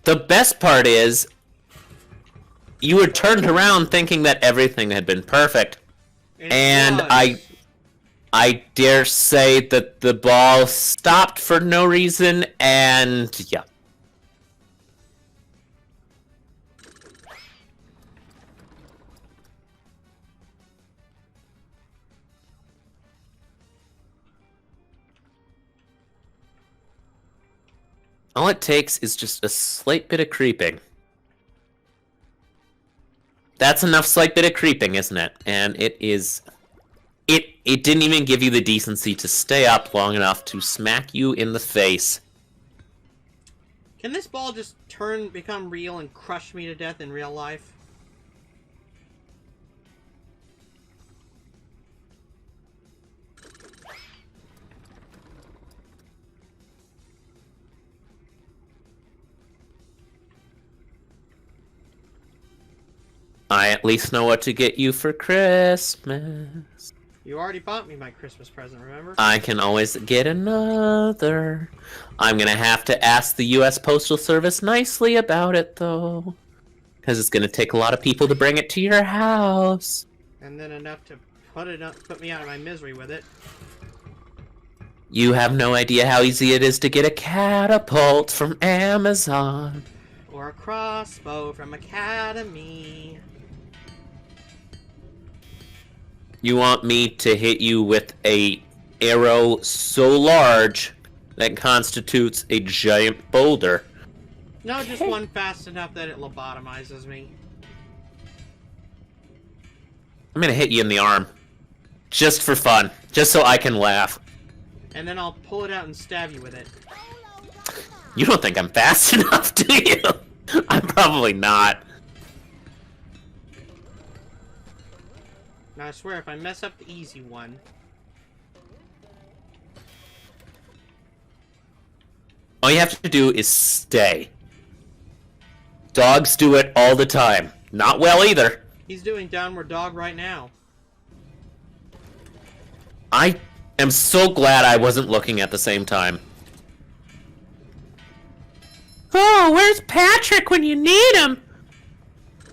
The best part is, you were turned around thinking that everything had been perfect. And I dare say that the ball stopped for no reason, and yeah. All it takes is just a slight bit of creeping. That's enough slight bit of creeping, isn't it? And it is... It didn't even give you the decency to stay up long enough to smack you in the face. Can this ball just become real and crush me to death in real life? I at least know what to get you for Christmas. You already bought me my Christmas present, remember? I can always get another. I'm gonna have to ask the U.S. Postal Service nicely about it, though. Because it's gonna take a lot of people to bring it to your house. And then enough to put me out of my misery with it. You have no idea how easy it is to get a catapult from Amazon. Or a crossbow from Academy. You want me to hit you with a arrow so large that constitutes a giant boulder? No, just one fast enough that it lobotomizes me. I'm gonna hit you in the arm. Just for fun. Just so I can laugh. And then I'll pull it out and stab you with it. You don't think I'm fast enough, do you? I'm probably not. Now I swear, if I mess up the easy one... All you have to do is stay. Dogs do it all the time. Not well either. He's doing downward dog right now. I am so glad I wasn't looking at the same time. Oh, where's Patrick when you need him?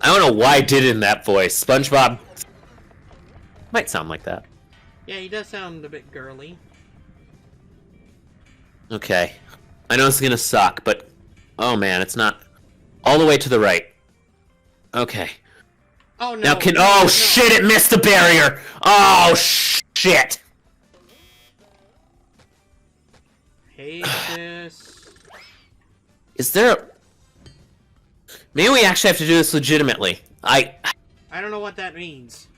I don't know why I did it in that voice. SpongeBob might sound like that. Yeah, he does sound a bit girly. Okay. I know it's gonna suck, but... Oh man, it's not... All the way to the right. Okay. Oh no. Now can... Oh shit, it missed the barrier! Oh shit! Hate this. Is there a... Maybe we actually have to do this legitimately. I don't know what that means.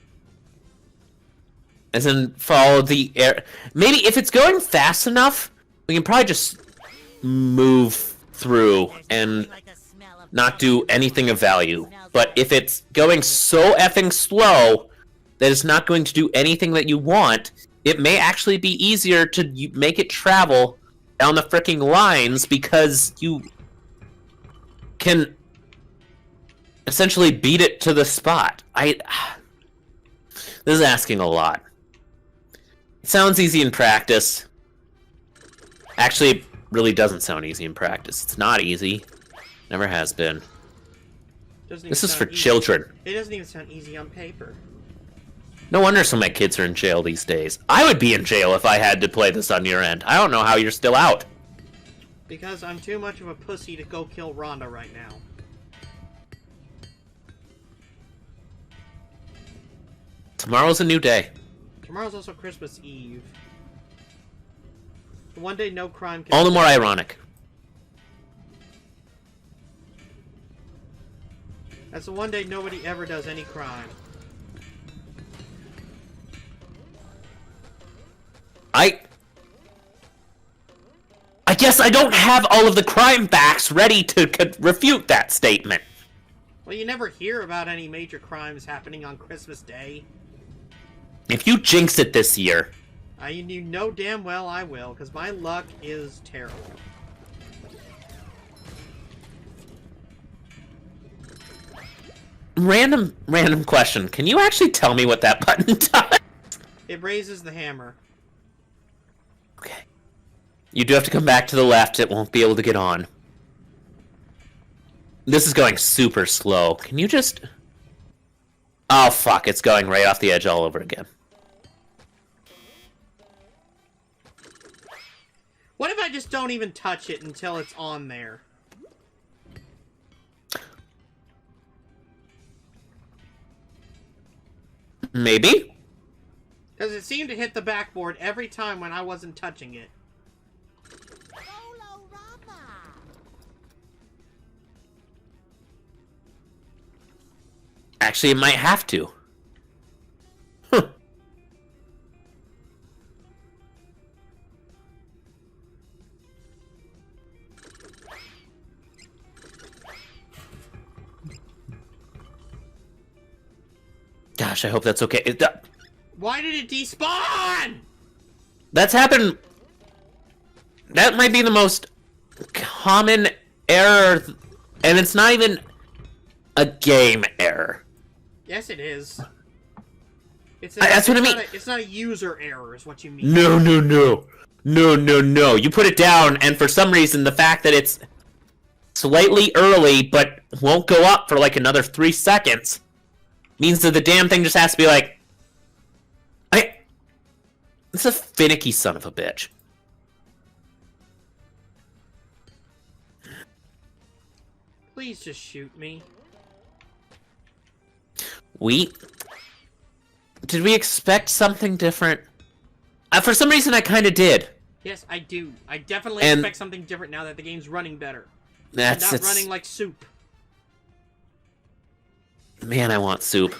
As in, follow the air... Maybe if it's going fast enough, we can probably just move through and not do anything of value. But if it's going so effing slow that it's not going to do anything that you want, it may actually be easier to make it travel down the fricking lines because you can essentially beat it to the spot. This is asking a lot. It sounds easy in practice. Actually, it really doesn't sound easy in practice. It's not easy. Never has been. This is for children. It doesn't even sound easy on paper. No wonder so many kids are in jail these days. I would be in jail if I had to play this on your end. I don't know how you're still out. Because I'm too much of a pussy to go kill Rhonda right now. Tomorrow's a new day. Tomorrow's also Christmas Eve. One day no crime can... All the more ironic. That's the one day nobody ever does any crime. I guess I don't have all of the crime facts ready to refute that statement. Well, you never hear about any major crimes happening on Christmas Day. If you jinx it this year... You know damn well I will, because my luck is terrible. Random question. Can you actually tell me what that button does? It raises the hammer. Okay. You do have to come back to the left. It won't be able to get on. This is going super slow. Can you just... Oh, fuck. It's going right off the edge all over again. What if I just don't even touch it until it's on there? Maybe? Because it seemed to hit the backboard every time when I wasn't touching it. Actually, it might have to. Huh. Gosh, I hope that's okay. Why did it despawn? That's happened... That might be the most common error, and it's not even a game error. Yes, it is. That's what I mean. It's not a user error, is what you mean. No. You put it down, and for some reason, the fact that it's slightly early, but won't go up for like another 3 seconds, means that the damn thing just has to be like... It's a finicky son of a bitch. Please just shoot me. Did we expect something different? For some reason, I kind of did. Yes, I do. I definitely expect something different now that the game's running better. It's not running like soup. Man, I want soup.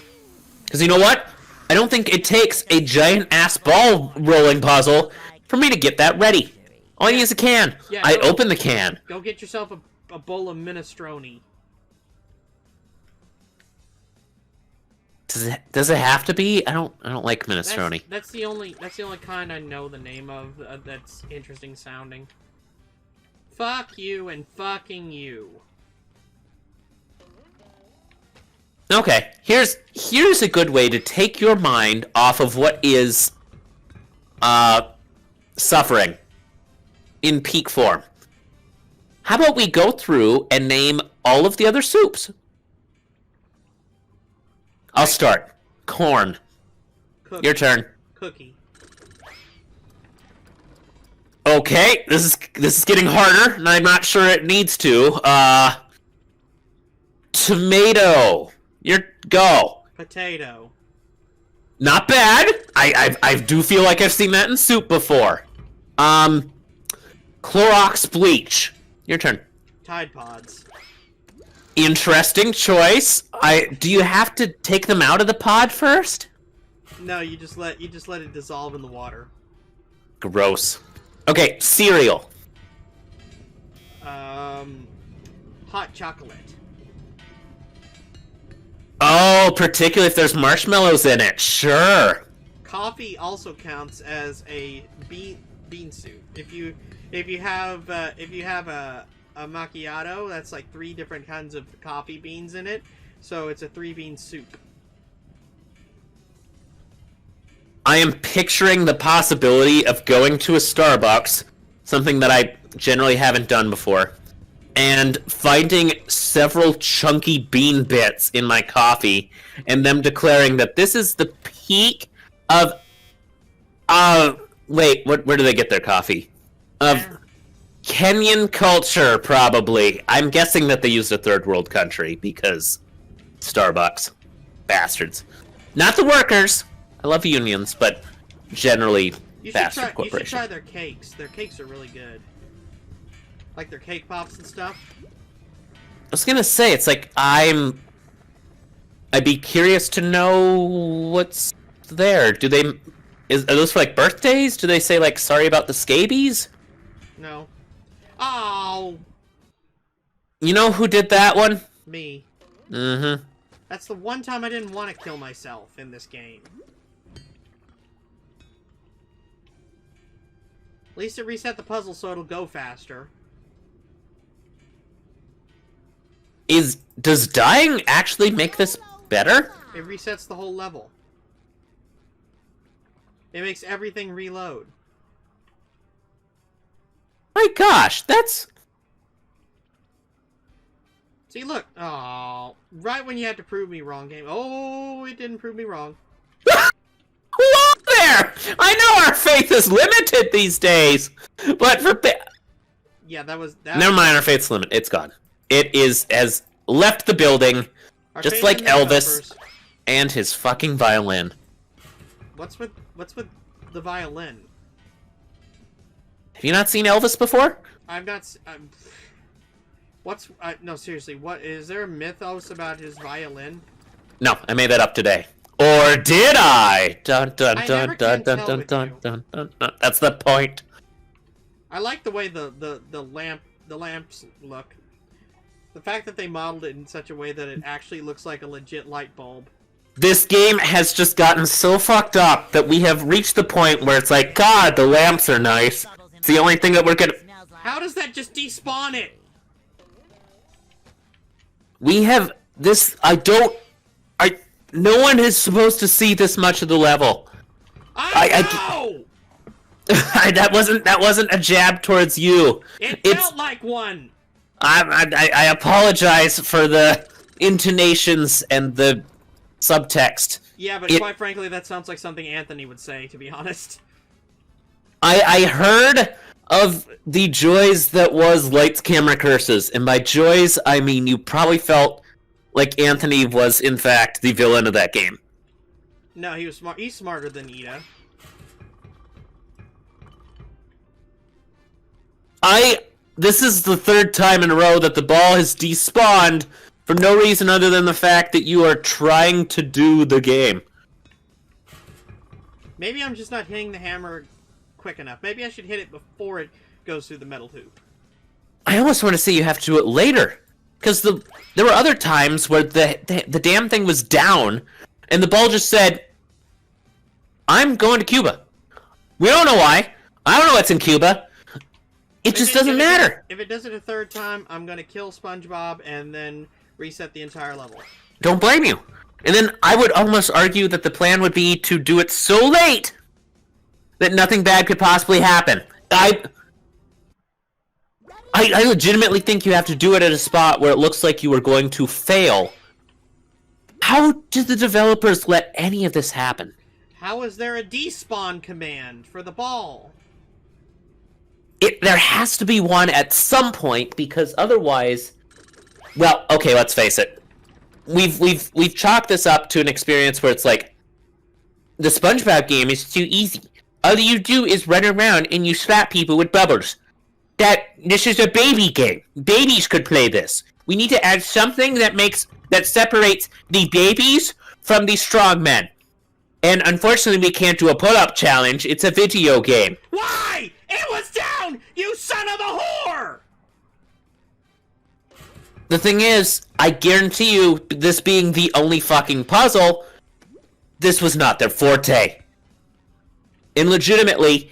Because you know what? I don't think it takes a giant-ass ball rolling puzzle for me to get that ready. All I need is a can. Yeah, I open the can. Go get yourself a bowl of minestrone. Does it have to be? I don't like minestrone. That's the only kind I know the name of that's interesting sounding. Fuck you and fucking you. Okay, here's a good way to take your mind off of what is suffering in peak form. How about we go through and name all of the other soups? I'll start. Corn. Cookie. Your turn. Cookie. Okay, this is getting harder, and I'm not sure it needs to. Tomato. Go. Potato. Not bad. I do feel like I've seen that in soup before. Clorox bleach. Your turn. Tide Pods. Interesting choice. Do you have to take them out of the pod first? No, you just let it dissolve in the water. Gross. Okay, cereal. Hot chocolate. Oh, particularly if there's marshmallows in it. Sure. Coffee also counts as a bean soup. If you have a macchiato, that's like 3 different kinds of coffee beans in it, so it's a 3-bean soup. I am picturing the possibility of going to a Starbucks, something that I generally haven't done before, and finding several chunky bean bits in my coffee, and them declaring that this is the peak of... wait, where do they get their coffee? Of Kenyan culture, probably. I'm guessing that they used a third world country, because Starbucks. Bastards. Not the workers. I love unions, but generally bastard corporations. You should try their cakes. Their cakes are really good. Like their cake pops and stuff. I was gonna say, it's like, I'd be curious to know what's there. Are those for, like, birthdays? Do they say, like, sorry about the scabies? No. Oh! You know who did that one? Me. Mm-hmm. That's the one time I didn't want to kill myself in this game. At least it reset the puzzle so it'll go faster. Does dying actually make this better? It resets the whole level. It makes everything reload. My gosh, that's... See, look. Oh, right when you had to prove me wrong, game. Oh, it didn't prove me wrong. Whoa there! I know our faith is limited these days, but for Yeah, that was. Never mind, our faith's limited. It's gone. It has left the building, just like Elvis and his fucking violin. What's with the violin? Have you not seen Elvis before? I've not. No, seriously. What is there a mythos about his violin? No, I made that up today. Or did I? Dun dun I dun never dun can dun tell dun with dun you. dun dun dun. That's the point. I like the way the lamps look. The fact that they modeled it in such a way that it actually looks like a legit light bulb. This game has just gotten so fucked up that we have reached the point where it's like, God, the lamps are nice. It's the only thing that we're gonna. How does that just despawn it? We have this. No one is supposed to see this much of the level. I know! That wasn't a jab towards you. It felt like one. I apologize for the intonations and the subtext. Yeah, but quite frankly, that sounds like something Anthony would say, to be honest. I heard of the joys that was lights, camera, curses, and by joys I mean you probably felt like Anthony was in fact the villain of that game. No, he was smart. He's smarter than Ida. This is the third time in a row that the ball has despawned for no reason other than the fact that you are trying to do the game. Maybe I'm just not hitting the hammer quick enough. Maybe I should hit it before it goes through the metal tube. I almost want to say you have to do it later. Because there were other times where the damn thing was down, and the ball just said, I'm going to Cuba. We don't know why. I don't know what's in Cuba. It just doesn't matter. If it does it a third time, I'm going to kill SpongeBob and then reset the entire level. Don't blame you. And then I would almost argue that the plan would be to do it so late that nothing bad could possibly happen. I legitimately think you have to do it at a spot where it looks like you are going to fail. How did the developers let any of this happen? How is there a despawn command for the ball? There has to be one at some point, because otherwise... Well, okay, let's face it. We've chalked this up to an experience where it's like, the SpongeBob game is too easy. All you do is run around and you slap people with bubbles. This is a baby game. Babies could play this. We need to add something that separates the babies from the strong men. And unfortunately, we can't do a pull-up challenge. It's a video game. Why? It was down, you son of a whore! The thing is, I guarantee you, this being the only fucking puzzle, this was not their forte. And legitimately...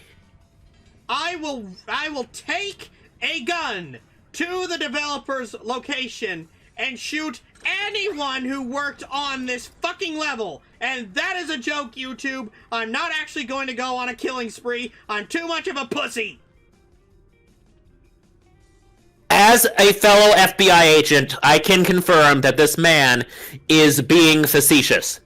I will take a gun to the developer's location and shoot anyone who worked on this fucking level. And that is a joke, YouTube. I'm not actually going to go on a killing spree. I'm too much of a pussy. As a fellow FBI agent, I can confirm that this man is being facetious.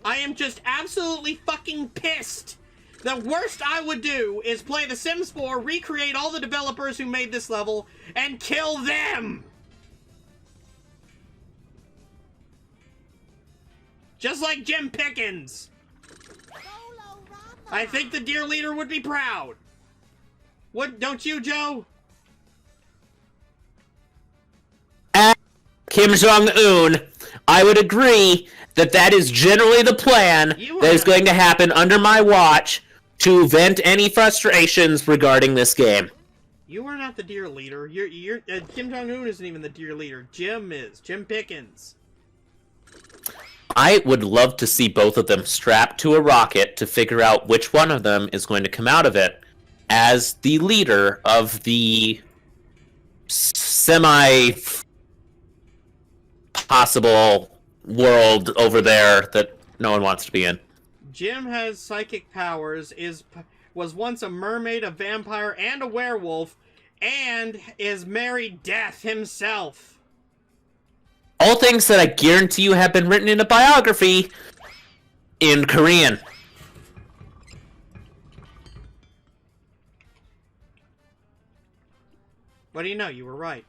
I am just absolutely fucking pissed. The worst I would do is play The Sims 4, recreate all the developers who made this level, and kill them! Just like Jim Pickens! I think the dear leader would be proud. What, don't you, Joe? Kim Jong-un, I would agree that is generally the plan that is going to happen under my watch to vent any frustrations regarding this game. You are not the dear leader. Kim Jong-un isn't even the dear leader. Jim is. Jim Pickens. I would love to see both of them strapped to a rocket to figure out which one of them is going to come out of it as the leader of the semi-possible world over there that no one wants to be in. Jim has psychic powers, was once a mermaid, a vampire, and a werewolf, and is married Death himself. All things that I guarantee you have been written in a biography in Korean. What do you know? You were right.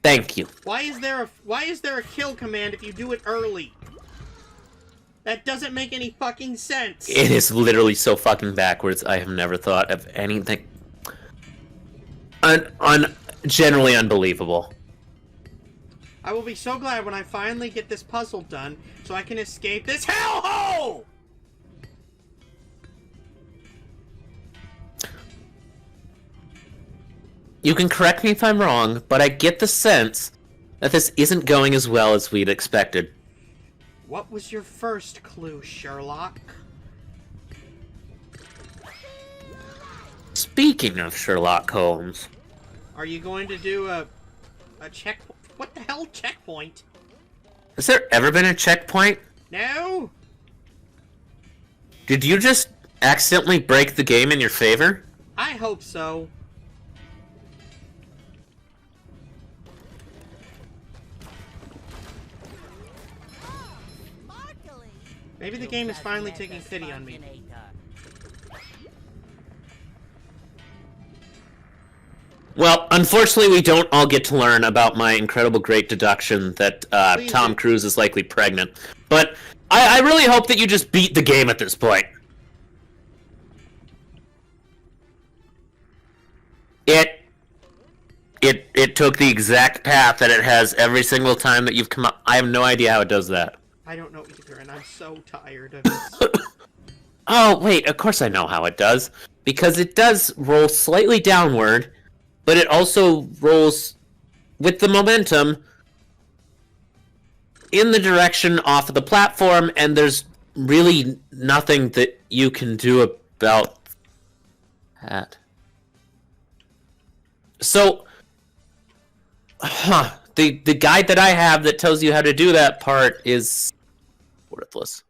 Thank you. Why is there a kill command if you do it early? That doesn't make any fucking sense. It is literally so fucking backwards. I have never thought of anything generally unbelievable. I will be so glad when I finally get this puzzle done so I can escape this hellhole! You can correct me if I'm wrong, but I get the sense that this isn't going as well as we'd expected. What was your first clue, Sherlock? Speaking of Sherlock Holmes... Are you going to do a check... What the hell checkpoint? Has there ever been a checkpoint? No? Did you just accidentally break the game in your favor? I hope so. Maybe the game is finally taking pity on me. Well, unfortunately, we don't all get to learn about my incredible great deduction that Tom Cruise is likely pregnant. But I really hope that you just beat the game at this point. It took the exact path that it has every single time that you've come up. I have no idea how it does that. I don't know either, and I'm so tired of this. Oh, wait, of course I know how it does. Because it does roll slightly downward, but it also rolls with the momentum in the direction off of the platform, and there's really nothing that you can do about that. So, the guide that I have that tells you how to do that part is worthless.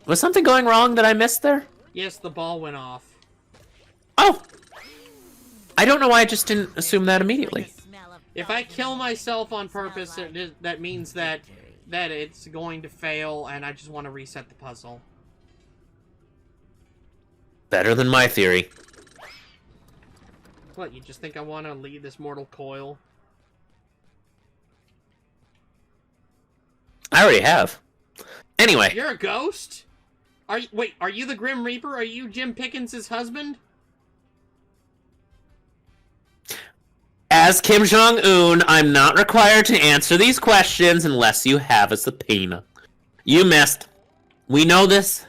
Was something going wrong that I missed there? Yes, the ball went off. Oh! I don't know why I just didn't assume that immediately. If I kill myself on purpose, that means that it's going to fail, and I just want to reset the puzzle. Better than my theory. What, you just think I want to leave this mortal coil? I already have. Anyway. You're a ghost? Wait, are you the Grim Reaper? Are you Jim Pickens' husband? As Kim Jong-un, I'm not required to answer these questions unless you have a subpoena. You missed. We know this.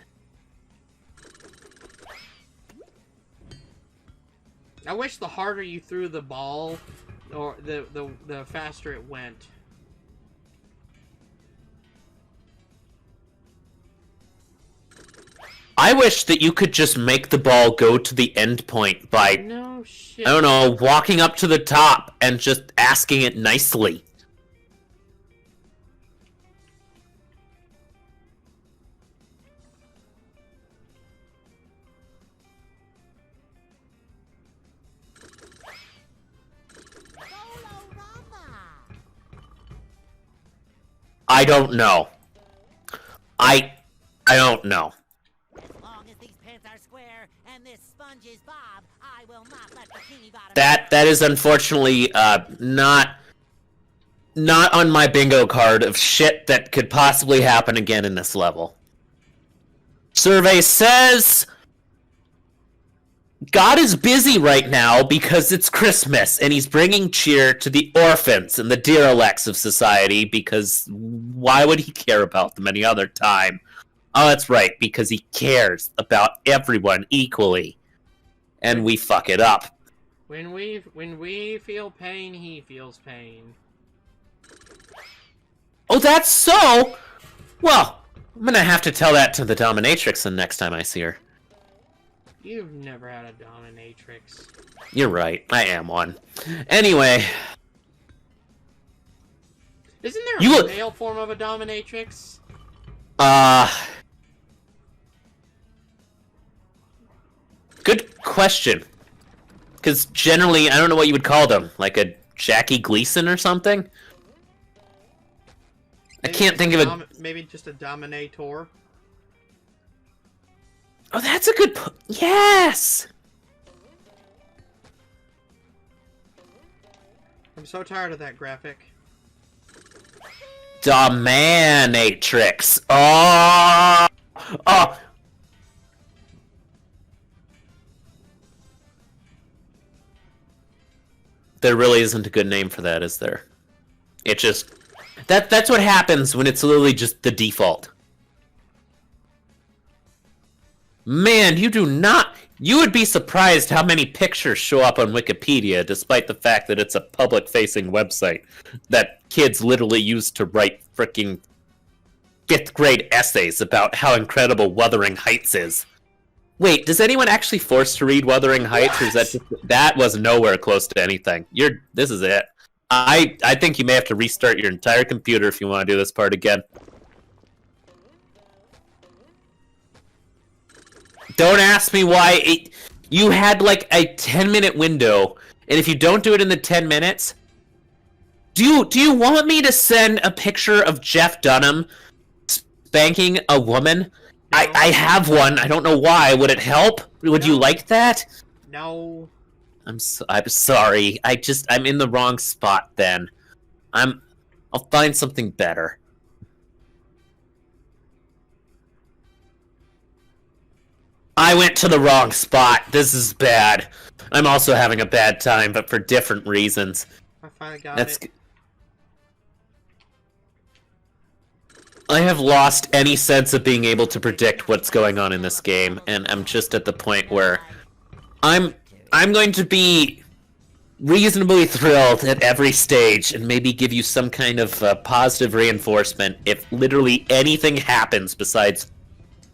I wish the harder you threw the ball, or the faster it went. I wish that you could just make the ball go to the end point by, no shit. I don't know, walking up to the top and just asking it nicely. I don't know. I don't know. As long as these pants are square and this sponge is Bob, I will not let Bikini Bottom. That is unfortunately not on my bingo card of shit that could possibly happen again in this level. Survey says God is busy right now because it's Christmas, and he's bringing cheer to the orphans and the derelicts of society, because why would he care about them any other time? Oh, that's right, because he cares about everyone equally. And we fuck it up. When we feel pain, he feels pain. Oh, that's so? Well, I'm gonna have to tell that to the dominatrix the next time I see her. You've never had a dominatrix. You're right, I am one. Anyway. Isn't there a male form of a dominatrix? Good question. Because generally, I don't know what you would call them. Like a Jackie Gleason or something? I can't think of a... Maybe just a Dominator. Oh, that's a good... Yes! I'm so tired of that graphic. Dominatrix. Oh! Oh! There really isn't a good name for that, is there? It just... That's what happens when it's literally just the default. Man, you do not... You would be surprised how many pictures show up on Wikipedia, despite the fact that it's a public-facing website that kids literally use to write frickin' 5th grade essays about how incredible Wuthering Heights is. Wait, does anyone actually force to read Wuthering Heights, or is that just... That was nowhere close to anything. This is it. I think you may have to restart your entire computer if you want to do this part again. Don't ask me why you had like a 10-minute window, and if you don't do it in the 10 minutes, do you want me to send a picture of Jeff Dunham spanking a woman? No. I have one. I don't know why. Would it help? Would you like that? No. I'm sorry. I'm in the wrong spot then. I'll find something better. I went to the wrong spot. This is bad. I'm also having a bad time, but for different reasons. I finally got it. I have lost any sense of being able to predict what's going on in this game, and I'm just at the point where I'm going to be reasonably thrilled at every stage and maybe give you some kind of positive reinforcement if literally anything happens besides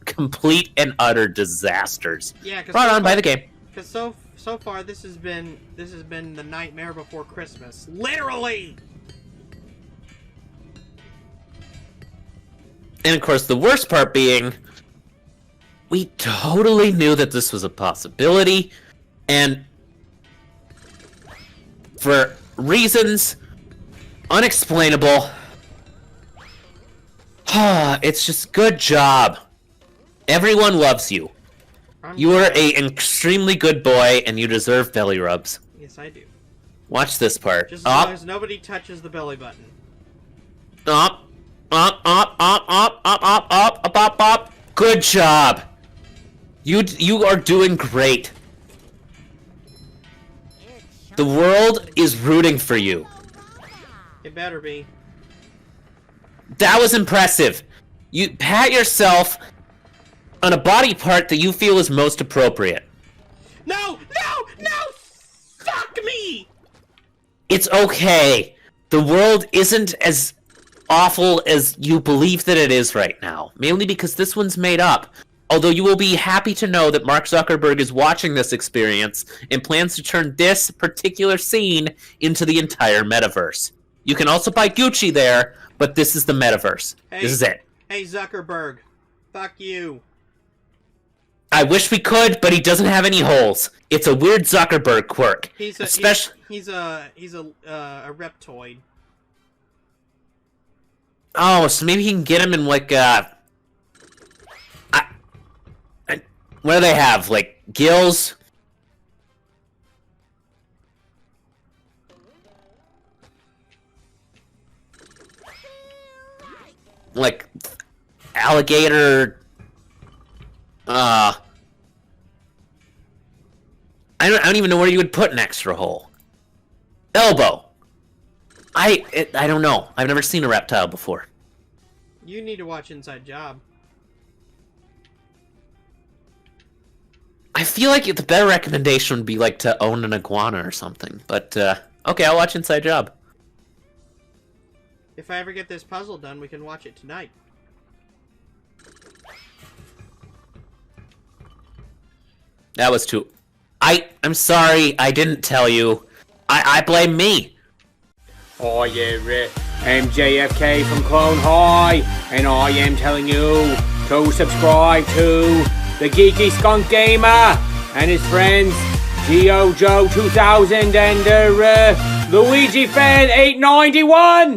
complete and utter disasters. Yeah, brought on by the game. Because so far this has been the nightmare before Christmas, literally. And of course, the worst part being, we totally knew that this was a possibility, and for reasons unexplainable, it's just good job. Everyone loves you. You are an extremely good boy, and you deserve belly rubs. Yes, I do. Watch this part. Just as long as nobody touches the belly button. Up. Good job. You are doing great. The world is rooting for you. It better be. That was impressive. You pat yourself on a body part that you feel is most appropriate. No! Fuck me! It's okay. The world isn't as awful as you believe that it is right now. Mainly because this one's made up. Although you will be happy to know that Mark Zuckerberg is watching this experience and plans to turn this particular scene into the entire metaverse. You can also buy Gucci there, but this is the metaverse. Hey, this is it. Hey Zuckerberg. Fuck you. I wish we could, but he doesn't have any holes. It's a weird Zuckerberg quirk. He's a reptoid. Oh, so maybe he can get him in like what do they have? Like gills? Like alligator I don't even know where you would put an extra hole. Elbow. I don't know. I've never seen a reptile before. You need to watch Inside Job. I feel like the better recommendation would be like to own an iguana or something. But okay, I'll watch Inside Job. If I ever get this puzzle done, we can watch it tonight. That was too... I'm sorry, I didn't tell you. I blame me. Oh yeah, I'm JFK from Clone High, and I am telling you to subscribe to the Geeky Skunk Gamer and his friends Geo Joe 2000 and Luigi Fan 891.